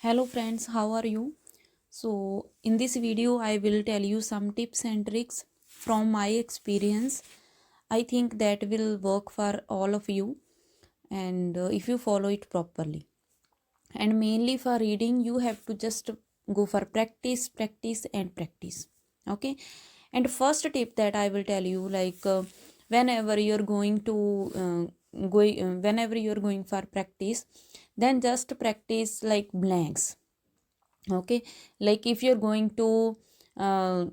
Hello friends, how are you? So in this video I will tell you some tips and tricks from my experience. I think that will work for all of you and if you follow it properly. And mainly for reading you have to just go for practice, practice and practice. Okay? And first tip that I will tell you whenever you're going to whenever you're going for practice, then just practice like blanks. Okay, like if you're uh,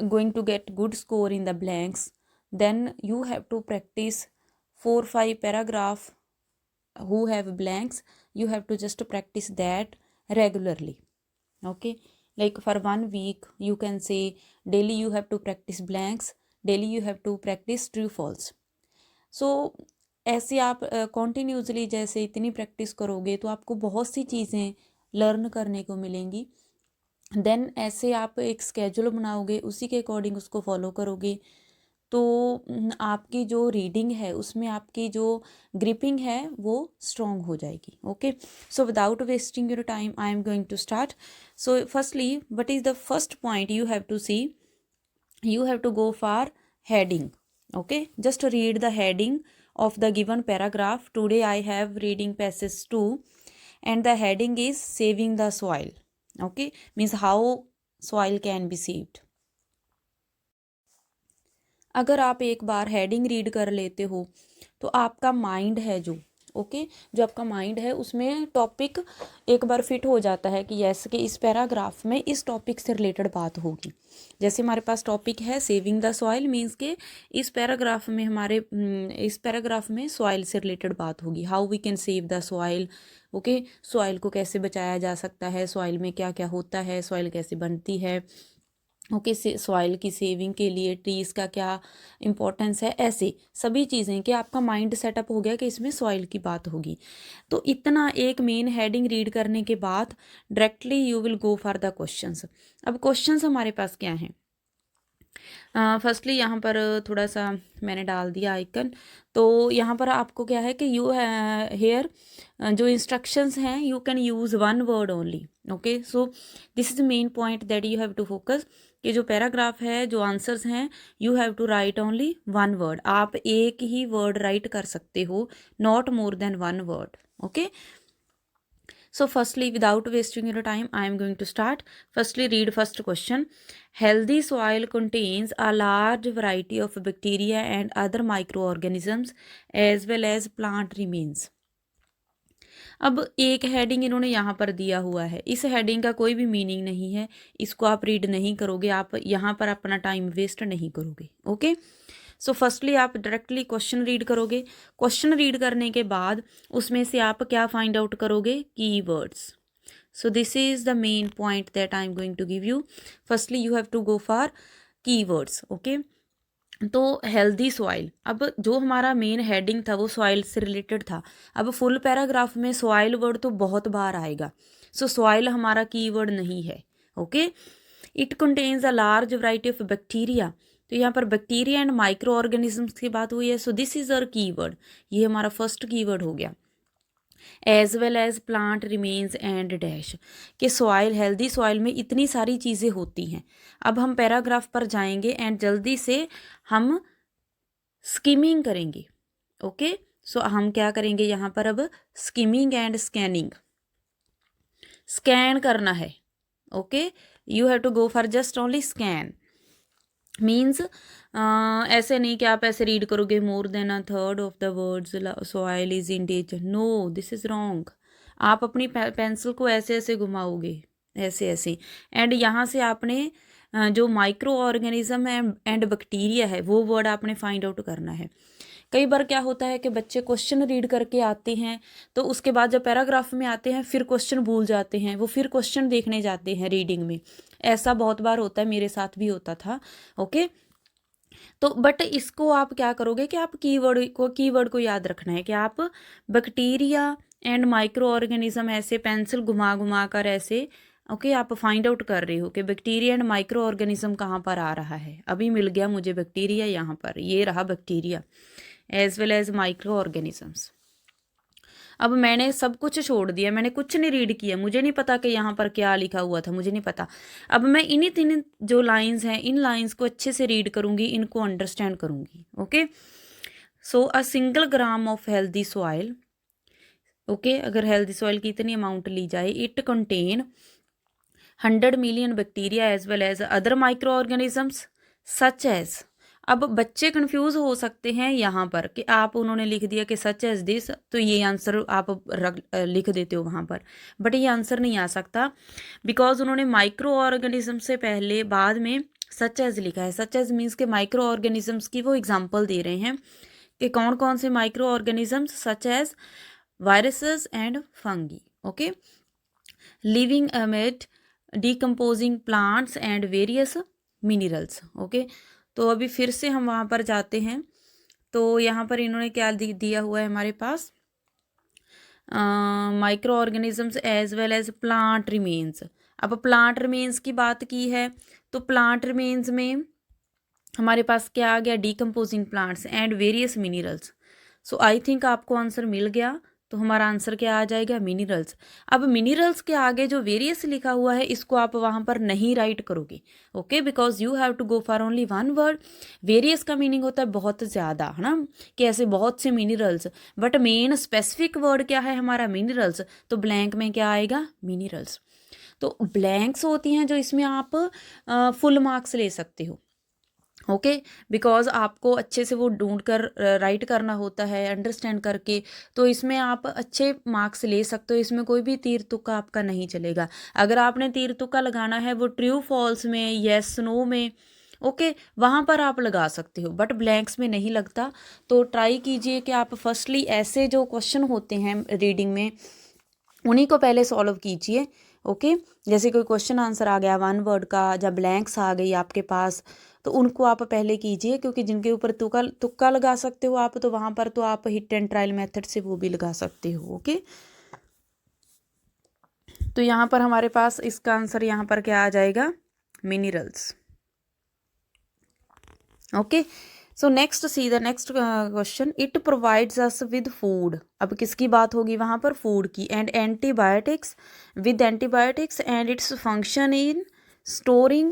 going to get good score in the blanks, then you have to practice 4 5 paragraph who have blanks. You have to just practice that regularly. Okay, like for 1 week you can say daily you have to practice blanks, daily you have to practice true false. सो ऐसे आप continuously जैसे इतनी practice करोगे तो आपको बहुत सी चीज़ें learn करने को मिलेंगी. देन ऐसे आप एक स्केड्यूल बनाओगे, उसी के अकॉर्डिंग उसको फॉलो करोगे तो आपकी जो रीडिंग है उसमें आपकी जो ग्रिपिंग है वो स्ट्रॉन्ग हो जाएगी. Okay, so without wasting your time I am going to start. So firstly what is the first point you have to see, you have to go for heading. Okay, just read the heading of the given paragraph. Today I have reading passage 2 and the heading is saving the soil. Okay, means how soil can be saved. अगर आप एक बार heading read कर लेते हो तो आपका mind है जो आपका माइंड है उसमें टॉपिक एक बार फिट हो जाता है कि यस कि इस पैराग्राफ में इस टॉपिक से रिलेटेड बात होगी. जैसे हमारे पास टॉपिक है सेविंग द सॉइल, मीन्स के इस पैराग्राफ में सॉइल से रिलेटेड बात होगी. How we can save the soil. Okay, soil को कैसे बचाया जा सकता है, सॉइल में क्या क्या होता है, सॉइल कैसे बनती है. ओके, सॉइल की सेविंग के लिए ट्रीज़ का क्या इम्पोर्टेंस है, ऐसे सभी चीज़ें कि आपका माइंड सेटअप हो गया कि इसमें सॉइल की बात होगी. तो इतना एक मेन हेडिंग रीड करने के बाद directly you will go for the questions. अब क्वेश्चंस हमारे पास क्या हैं. फर्स्टली यहाँ पर थोड़ा सा मैंने डाल दिया आइकन. तो यहाँ पर आपको क्या है कि यू हेयर जो इंस्ट्रक्शंस हैं you can use 1 word only. Okay, so this is the main point that you have to focus कि जो पैराग्राफ है, जो आंसर्स हैं, you have to write only 1 word. आप एक ही वर्ड राइट कर सकते हो, not more than 1 word. Okay, so firstly without wasting your time I am going to start. Firstly read first question. Healthy soil contains a large variety of bacteria and other microorganisms as well as plant remains. अब एक heading इन्होंने यहाँ पर दिया हुआ है, इस heading का कोई भी मीनिंग नहीं है, इसको आप रीड नहीं करोगे, आप यहाँ पर अपना टाइम वेस्ट नहीं करोगे. ओके, सो फर्स्टली आप डायरेक्टली क्वेश्चन रीड करोगे. क्वेश्चन रीड करने के बाद उसमें से आप क्या फाइंड आउट करोगे, keywords. So this is the main point that I am going to give you. Firstly you have to go for keywords. Okay, तो हेल्दी सॉइल, अब जो हमारा मेन हेडिंग था वो सॉइल से रिलेटेड था. अब फुल पैराग्राफ में सॉइल वर्ड तो बहुत बार आएगा, सो सॉइल हमारा कीवर्ड नहीं है. Okay, it contains a large variety of bacteria, तो यहाँ पर बैक्टीरिया एंड माइक्रो ऑर्गेनिजम्स की बात हुई है, so this is our keyword, ये हमारा फर्स्ट कीवर्ड हो गया. As well as plant remains and dash, कि सॉइल, हेल्दी सॉइल में इतनी सारी चीज़ें होती हैं. अब हम पैराग्राफ पर जाएंगे एंड जल्दी से हम स्किमिंग करेंगे. ओके, सो हम क्या करेंगे यहाँ पर, अब स्किमिंग एंड स्कैनिंग. स्कैन करना है. Okay, you have to go for just only scan. Means ऐसे नहीं कि आप ऐसे रीड करोगे more than a third of the words soil is in danger. No, this is wrong. आप अपनी पेंसिल को ऐसे ऐसे घुमाओगे, ऐसे ऐसे, एंड यहाँ से आपने जो माइक्रो ऑर्गेनिज्म है एंड बैक्टीरिया है वो वर्ड आपने फाइंड आउट करना है. कई बार क्या होता है कि बच्चे क्वेश्चन रीड करके आते हैं तो उसके बाद जब पैराग्राफ में आते हैं फिर क्वेश्चन भूल जाते हैं, वो फिर क्वेश्चन देखने जाते हैं रीडिंग में. ऐसा बहुत बार होता है, मेरे साथ भी होता था. ओके, तो बट इसको आप क्या करोगे कि आप कीवर्ड को याद रखना है कि आप बैक्टीरिया एंड माइक्रो ऑर्गेनिज्म ऐसे पेंसिल घुमा घुमा कर ऐसे, ओके, आप फाइंड आउट कर रहे हो कि बैक्टीरिया एंड माइक्रो ऑर्गेनिज्म कहाँ पर आ रहा है. अभी मिल गया मुझे बैक्टीरिया, यहाँ पर ये रहा bacteria as well as micro organisms. अब मैंने सब कुछ छोड़ दिया, मैंने कुछ नहीं रीड किया, मुझे नहीं पता कि यहाँ पर क्या लिखा हुआ था, मुझे नहीं पता। अब मैं इन्हीं तीन जो लाइंस हैं, इन लाइंस को अच्छे से रीड करूँगी, इनको अंडरस्टैंड करूँगी। Okay, so a single gram of healthy soil, okay, अगर हेल्दी सॉइल की इतनी अमाउंट ली जाए, it contain 100 million bacteria as well as other micro organisms such as. अब बच्चे कंफ्यूज हो सकते हैं यहाँ पर कि आप उन्होंने लिख दिया कि सच एज दिस, तो ये आंसर आप लिख देते हो वहाँ पर, बट ये आंसर नहीं आ सकता, बिकॉज उन्होंने माइक्रो ऑर्गेनिज्म से पहले बाद में सच एज लिखा है। सच एज मीन्स के माइक्रो ऑर्गेनिजम्स की वो एग्जाम्पल दे रहे हैं कि कौन कौन से micro organisms, such as viruses and fungi, okay, living amid decomposing plants and various minerals. Okay, तो अभी फिर से हम वहाँ पर जाते हैं, तो यहाँ पर इन्होंने क्या दिया हुआ है हमारे पास, micro organisms as well as plant remains. अब प्लांट रिमेन्स की बात की है, तो प्लांट रिमेन्स में हमारे पास क्या आ गया, decomposing plants and various minerals. So I think आपको आंसर मिल गया, तो हमारा आंसर क्या आ जाएगा, मिनरल्स। अब मिनरल्स के आगे जो वेरियस लिखा हुआ है, इसको आप वहाँ पर नहीं राइट करोगे, okay, because you have to go for only one word. Various का मीनिंग होता है बहुत ज़्यादा, है ना, कि ऐसे बहुत से minerals, but main specific word क्या है हमारा, मिनरल्स, तो ब्लैंक में क्या आएगा, मिनरल्स। तो ब्लैंक्स होती हैं जो इसमें आप फुल मार्क्स ले सकते हो, ओके, बिकॉज आपको अच्छे से वो ढूंढ कर राइट करना होता है अंडरस्टैंड करके, तो इसमें आप अच्छे मार्क्स ले सकते हो, इसमें कोई भी तीर तुक्का आपका नहीं चलेगा। अगर आपने तीर तुक्का लगाना है वो ट्रू फॉल्स में, येस नो में, ओके, वहाँ पर आप लगा सकते हो, बट ब्लैंक्स में नहीं लगता। तो ट्राई कीजिए कि आप फर्स्टली ऐसे जो क्वेश्चन होते हैं रीडिंग में, उन्हीं को पहले सॉल्व कीजिए, ओके। जैसे कोई क्वेश्चन आंसर आ गया वन वर्ड का, जब ब्लैंक्स आ गई आपके पास, तो उनको आप पहले कीजिए, क्योंकि जिनके ऊपर तुक्का लगा सकते हो आप, तो वहाँ पर तो आप हिट एंड ट्रायल मेथड से वो भी लगा सकते हो, ओके। तो यहाँ पर हमारे पास इसका आंसर यहाँ पर क्या आ जाएगा, minerals, okay. So next see the next question, it provides us with food. अब किसकी बात होगी वहाँ पर, फूड की, and antibiotics, with antibiotics and its function in storing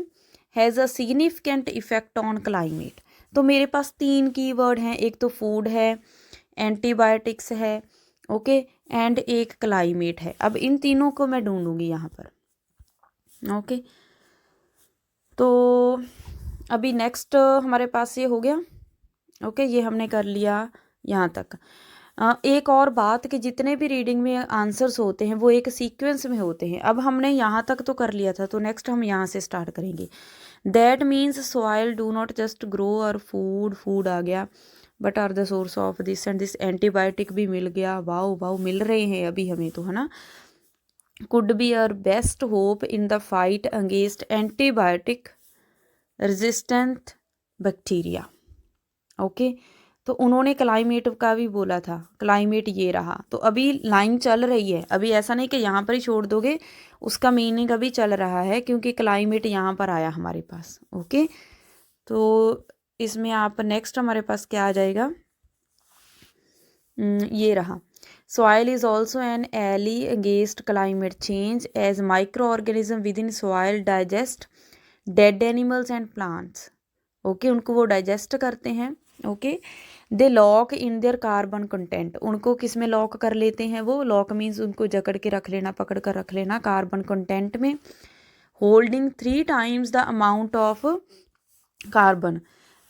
has a significant effect on climate. तो मेरे पास तीन कीवर्ड हैं, एक तो फूड है, एंटीबायोटिक्स है, ओके, एंड एक क्लाइमेट है। अब इन तीनों को मैं ढूंढूंगी यहाँ पर, ओके। तो अभी नेक्स्ट हमारे पास ये हो गया, ओके, ये हमने कर लिया यहाँ तक। एक और बात कि जितने भी रीडिंग में आंसर्स होते हैं वो एक सीक्वेंस में होते हैं। अब हमने यहाँ तक तो कर लिया था, तो नेक्स्ट हम यहाँ से स्टार्ट करेंगे। That means soil do not just grow और फूड आ गया, but are the source of this and this. Antibiotic भी मिल गया, वाओ वाओ, मिल रहे हैं अभी हमें तो, है ना। Could be our best hope in the fight against antibiotic resistant bacteria, okay. तो उन्होंने क्लाइमेट का भी बोला था, क्लाइमेट ये रहा। तो अभी लाइन चल रही है, अभी ऐसा नहीं कि यहाँ पर ही छोड़ दोगे, उसका मीनिंग अभी चल रहा है, क्योंकि क्लाइमेट यहाँ पर आया हमारे पास, ओके। तो इसमें आप नेक्स्ट हमारे पास क्या आ जाएगा, ये रहा, soil is also an ally against climate change as micro organism within soil digest dead animals and plants, okay, उनको वो डाइजेस्ट करते हैं, okay. They lock in their carbon content, उनको किस में लॉक कर लेते हैं, वो लॉक मीन्स उनको जकड़ के रख लेना, पकड़ कर रख लेना कार्बन कंटेंट में। Holding 3 times the amount of carbon,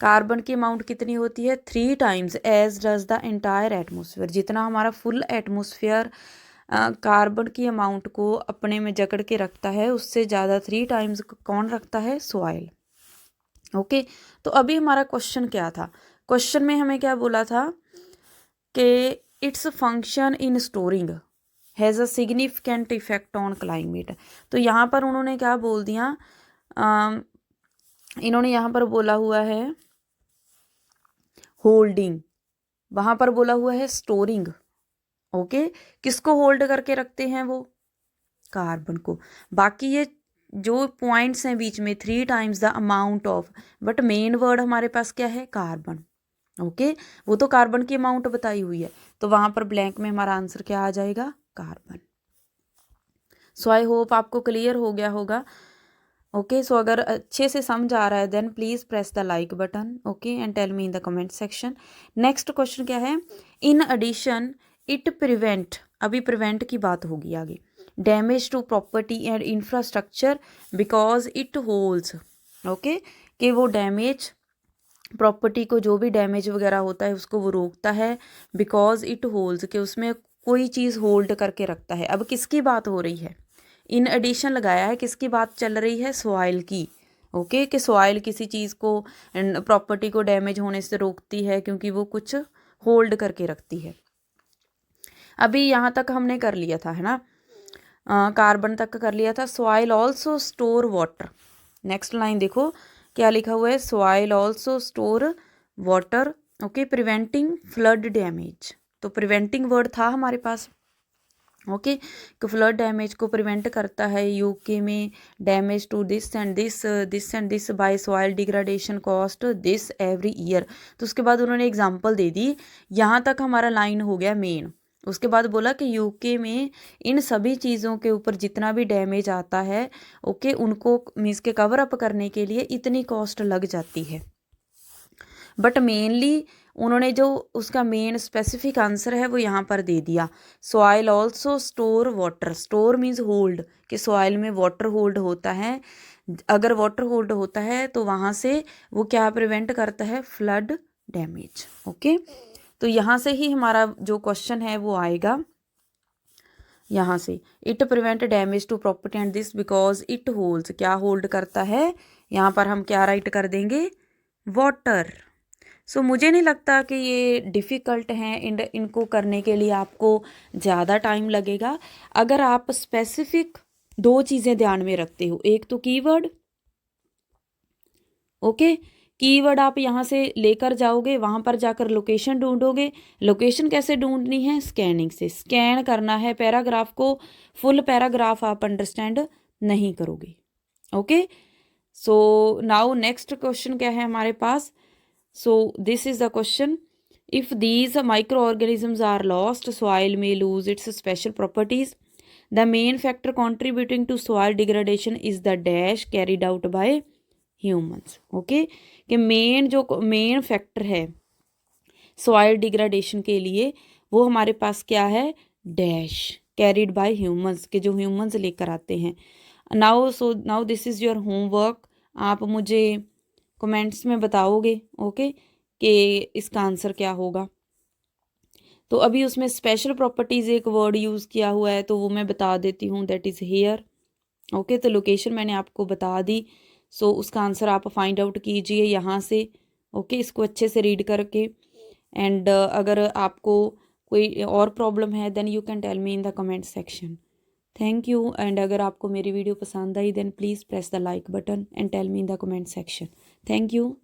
carbon की अमाउंट कितनी होती है, 3 times as does the entire atmosphere, जितना हमारा फुल एटमोसफियर कार्बन की अमाउंट को अपने में जकड़ के रखता है, उससे ज़्यादा 3 टाइम्स कौन रखता है, सॉइल, ओके। तो अभी हमारा क्वेश्चन क्या था, क्वेश्चन में हमें क्या बोला था कि its function in storing has a significant effect on climate. तो यहाँ पर उन्होंने क्या बोल दिया, इन्होंने यहाँ पर बोला हुआ है होल्डिंग, वहाँ पर बोला हुआ है स्टोरिंग, ओके। किसको होल्ड करके रखते हैं वो, कार्बन को। बाकी ये जो पॉइंट्स हैं बीच में 3 times the amount of, but main word हमारे पास क्या है, कार्बन, ओके वो तो कार्बन की अमाउंट बताई हुई है, तो वहाँ पर ब्लैंक में हमारा आंसर क्या आ जाएगा, कार्बन। सो आई होप आपको क्लियर हो गया होगा। ओके सो अगर अच्छे से समझ आ रहा है then please press the like button, okay, and tell me in the comment section. Next question क्या है, इन एडिशन इट प्रिवेंट, अभी प्रिवेंट की बात होगी आगे, damage to property and infrastructure because it holds, okay, कि वो डैमेज प्रॉपर्टी को, जो भी डैमेज वगैरह होता है उसको वो रोकता है, बिकॉज इट होल्ड्स, कि उसमें कोई चीज़ होल्ड करके रखता है। अब किसकी बात हो रही है, इन एडिशन लगाया है, किसकी बात चल रही है, सॉइल की, ओके, कि सॉइल किसी चीज़ को, प्रॉपर्टी को डैमेज होने से रोकती है क्योंकि वो कुछ होल्ड करके रखती है। अभी यहाँ तक हमने कर लिया था, है ना, कार्बन तक कर लिया था। Soil also store water, next line देखो क्या लिखा हुआ है, soil also store water, okay, preventing flood damage, तो प्रिवेंटिंग वर्ड था हमारे पास, ओके, कि फ्लड डैमेज को प्रिवेंट करता है। यूके में damage to this and this by soil degradation cost this every year, तो उसके बाद उन्होंने एग्जांपल दे दी। यहाँ तक हमारा लाइन हो गया मेन, उसके बाद बोला कि यूके में इन सभी चीज़ों के ऊपर जितना भी डैमेज आता है, ओके, उनको मीन्स के कवर अप करने के लिए इतनी कॉस्ट लग जाती है। बट मेनली उन्होंने जो उसका मेन स्पेसिफिक आंसर है वो यहाँ पर दे दिया, soil also store water, store means hold, कि सॉइल में वाटर होल्ड होता है, अगर वाटर होल्ड होता है तो वहाँ से वो क्या प्रिवेंट करता है, फ्लड डैमेज, ओके। तो यहाँ से ही हमारा जो क्वेश्चन है वो आएगा, यहाँ से, it prevent damage to property and this because it holds, क्या होल्ड करता है, यहाँ पर हम क्या राइट कर देंगे, वाटर। सो मुझे नहीं लगता कि ये डिफ़िकल्ट हैं, इनको करने के लिए आपको ज़्यादा टाइम लगेगा, अगर आप स्पेसिफिक दो चीज़ें ध्यान में रखते हो, एक तो कीवर्ड, ओके, कीवर्ड आप यहाँ से लेकर जाओगे, वहाँ पर जाकर लोकेशन ढूंढोगे, लोकेशन कैसे ढूंढनी है, स्कैनिंग से, स्कैन करना है पैराग्राफ को, फुल पैराग्राफ आप अंडरस्टैंड नहीं करोगे, okay. So now next question क्या है हमारे पास, so this is the question, if these microorganisms are lost soil may lose its special properties, the main factor contributing to soil degradation is the dash carried out by humans, okay, कि main factor है soil degradation के लिए वो हमारे पास क्या है, dash carried by humans, के जो ह्यूमंस लेकर आते हैं। Now this is your homework, आप मुझे कमेंट्स में बताओगे, ओके, कि इसका आंसर क्या होगा। तो अभी उसमें स्पेशल प्रॉपर्टीज़ एक वर्ड यूज़ किया हुआ है, तो वो मैं बता देती हूँ, दैट इज़ हेयर, ओके। तो लोकेशन मैंने आपको बता दी, सो उसका आंसर आप फाइंड आउट कीजिए यहाँ से, ओके, इसको अच्छे से रीड करके। एंड अगर आपको कोई और प्रॉब्लम है then you can tell me in the comment section. Thank you, and अगर आपको मेरी वीडियो पसंद आई then please press the like button and tell me in the comment section. Thank you.